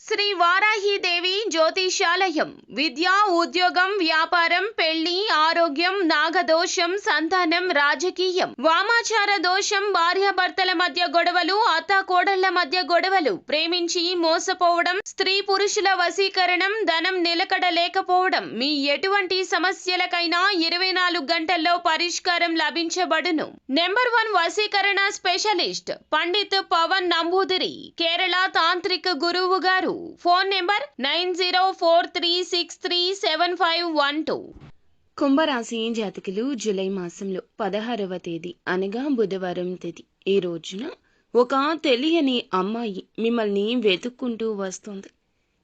శ్రీ వారాహిదేవి జ్యోతిషాలయం విద్య, ఉద్యోగం, వ్యాపారం, పెళ్లి, ఆరోగ్యం, నాగదోషం, సంతానం, రాజకీయం, వామాచార దోషం, భార్యాభర్తల మధ్య గొడవలు, అత్తాకోడళ్ల మధ్య గొడవలు, ప్రేమించి మోసపోవడం, స్త్రీ పురుషుల వశీకరణం, ధనం నిలకడ లేకపోవడం, మీ ఎటువంటి సమస్యలకైనా 24 గంటల్లో పరిష్కారం లభించబడును. నెంబర్ 1 వశీకరణ స్పెషలిస్ట్ పండిత్ పవన్ నంబూదిరి, కేరళ తాంత్రిక గురువు గారు. Phone number 9043637512. కుంభరాశి జాతకులు జూలై మాసంలో 16వ తేదీ అనగా బుధవారం తేదీ ఈ రోజున ఒక తెలియని అమ్మాయి మిమ్మల్ని వెతుక్కుంటూ వస్తుంది.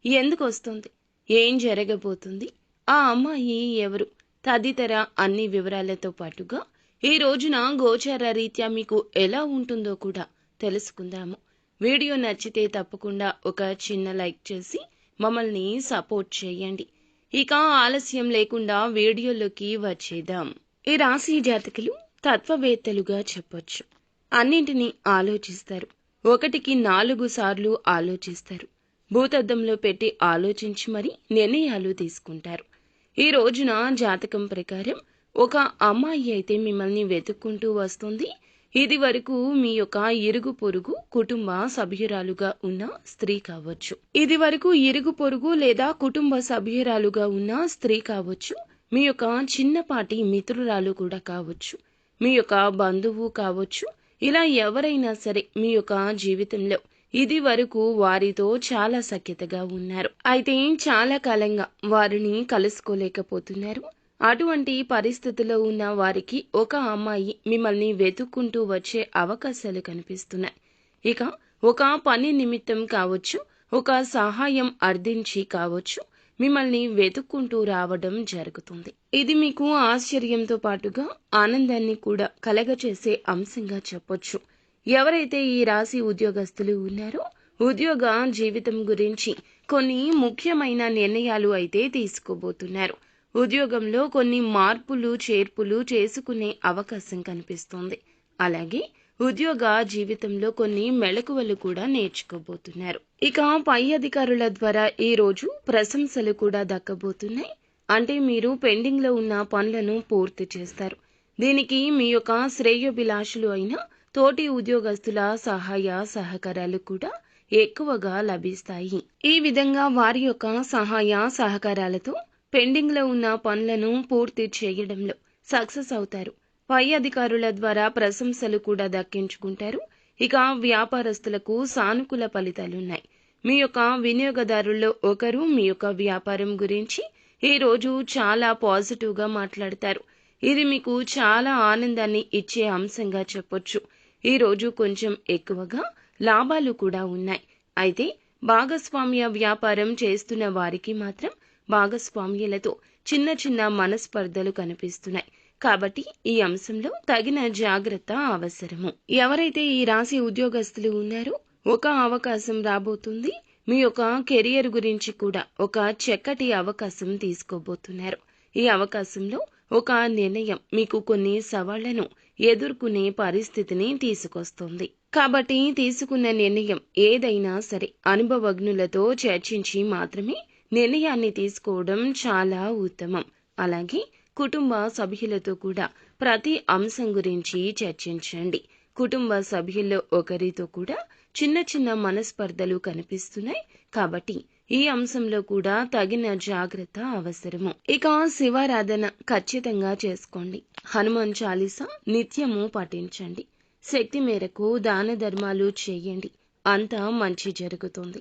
ఎందుకు వస్తుంది, ఏం జరగబోతుంది, ఆ అమ్మాయి ఎవరు తదితర అన్ని వివరాలతో పాటుగా ఈ రోజున గోచార రీత్యా మీకు ఎలా ఉంటుందో కూడా తెలుసుకుందాము. వీడియో నచ్చితే తప్పకుండా ఒక చిన్న లైక్ చేసి మమ్మల్ని సపోర్ట్ చేయండి. ఇక ఆలస్యం లేకుండా వీడియోలోకి వచ్చేద్దాం. ఈ రాశి జాతకులు తత్వవేత్తలుగా చెప్పొచ్చు. అన్నింటినీ ఆలోచిస్తారు. 1కి 4 సార్లు ఆలోచిస్తారు. భూతద్దంలో పెట్టి ఆలోచించి మరి నిర్ణయాలు తీసుకుంటారు. ఈ రోజున జాతకం ప్రకారం ఒక అమ్మాయి అయితే మిమ్మల్ని వెతుక్కుంటూ వస్తుంది. ఇది వరకు మీ యొక్క ఇరుగు పొరుగు కుటుంబ సభ్యురాలుగా ఉన్న స్త్రీ కావచ్చు. ఇది వరకు ఇరుగు పొరుగు లేదా కుటుంబ సభ్యురాలుగా ఉన్న స్త్రీ కావచ్చు. మీ యొక్క చిన్నపాటి మిత్రురాలు కూడా కావచ్చు. మీ యొక్క బంధువు కావచ్చు. ఇలా ఎవరైనా సరే మీ యొక్క జీవితంలో ఇది వరకు వారితో చాలా సఖ్యతగా ఉన్నారు. అయితే చాలా కాలంగా వారిని కలుసుకోలేకపోతున్నారు. అటువంటి పరిస్థితిలో ఉన్న వారికి ఒక అమ్మాయి మిమ్మల్ని వెతుక్కుంటూ వచ్చే అవకాశాలు కనిపిస్తున్నాయి. ఇక ఒక పని నిమిత్తం కావచ్చు, ఒక సహాయం అర్థించి కావచ్చు, మిమ్మల్ని వెతుక్కుంటూ రావడం జరుగుతుంది. ఇది మీకు ఆశ్చర్యంతో పాటుగా ఆనందాన్ని కూడా కలగచేసే అంశంగా చెప్పొచ్చు. ఎవరైతే ఈ రాశి ఉద్యోగస్తులు ఉన్నారో ఉద్యోగ జీవితం గురించి కొన్ని ముఖ్యమైన నిర్ణయాలు అయితే తీసుకోబోతున్నారు. ఉద్యోగంలో కొన్ని మార్పులు చేర్పులు చేసుకునే అవకాశం కనిపిస్తోంది. అలాగే ఉద్యోగ జీవితంలో కొన్ని మెళకువలు కూడా నేర్చుకోబోతున్నారు. ఇక పై అధికారుల ద్వారా ఈ రోజు ప్రశంసలు కూడా దక్కబోతున్నాయి. అంటే మీరు పెండింగ్ లో ఉన్న పనులను పూర్తి చేస్తారు. దీనికి మీ యొక్క శ్రేయోభిలాషులు అయిన తోటి ఉద్యోగస్తుల సహాయ సహకారాలు కూడా ఎక్కువగా లభిస్తాయి. ఈ విధంగా వారి యొక్క సహాయ సహకారాలతో పెండింగ్ లో ఉన్న పనులను పూర్తి చేయడంలో సక్సెస్ అవుతారు. పై అధికారుల ద్వారా ప్రశంసలు కూడా దక్కించుకుంటారు. ఇక వ్యాపారస్తులకు సానుకూల ఫలితాలున్నాయి. మీ యొక్క వినియోగదారుల్లో ఒకరు మీ యొక్క వ్యాపారం గురించి ఈ రోజు చాలా పాజిటివ్ గా మాట్లాడతారు. ఇది మీకు చాలా ఆనందాన్ని ఇచ్చే అంశంగా చెప్పొచ్చు. ఈ రోజు కొంచెం ఎక్కువగా లాభాలు కూడా ఉన్నాయి. అయితే భాగస్వామ్య వ్యాపారం చేస్తున్న వారికి మాత్రం భాగస్వామ్యులతో చిన్న చిన్న మనస్పర్ధలు కనిపిస్తున్నాయి. కాబట్టి ఈ అంశంలో తగిన జాగ్రత్త అవసరము. ఎవరైతే ఈ రాశి ఉద్యోగస్తులు ఉన్నారో ఒక అవకాశం రాబోతుంది. మీ యొక్క కెరియర్ గురించి కూడా ఒక చక్కటి అవకాశం తీసుకోబోతున్నారు. ఈ అవకాశంలో ఒక నిర్ణయం మీకు కొన్ని సవాళ్లను ఎదుర్కొనే పరిస్థితిని తీసుకొస్తుంది. కాబట్టి తీసుకున్న నిర్ణయం ఏదైనా సరే అనుభవజ్ఞులతో చర్చించి మాత్రమే నిర్ణయాన్ని తీసుకోవడం చాలా ఉత్తమం. అలాగే కుటుంబ సభ్యులతో కూడా ప్రతి అంశం గురించి చర్చించండి. కుటుంబ సభ్యుల్లో ఒకరితో కూడా చిన్న చిన్న మనస్పర్ధలు కనిపిస్తున్నాయి. కాబట్టి ఈ అంశంలో కూడా తగిన జాగ్రత్త అవసరము. ఇక శివారాధన ఖచ్చితంగా చేసుకోండి. హనుమాన్ చాలీసా నిత్యము పఠించండి. శక్తి మేరకు దాన ధర్మాలు చేయండి. అంతా మంచి జరుగుతుంది.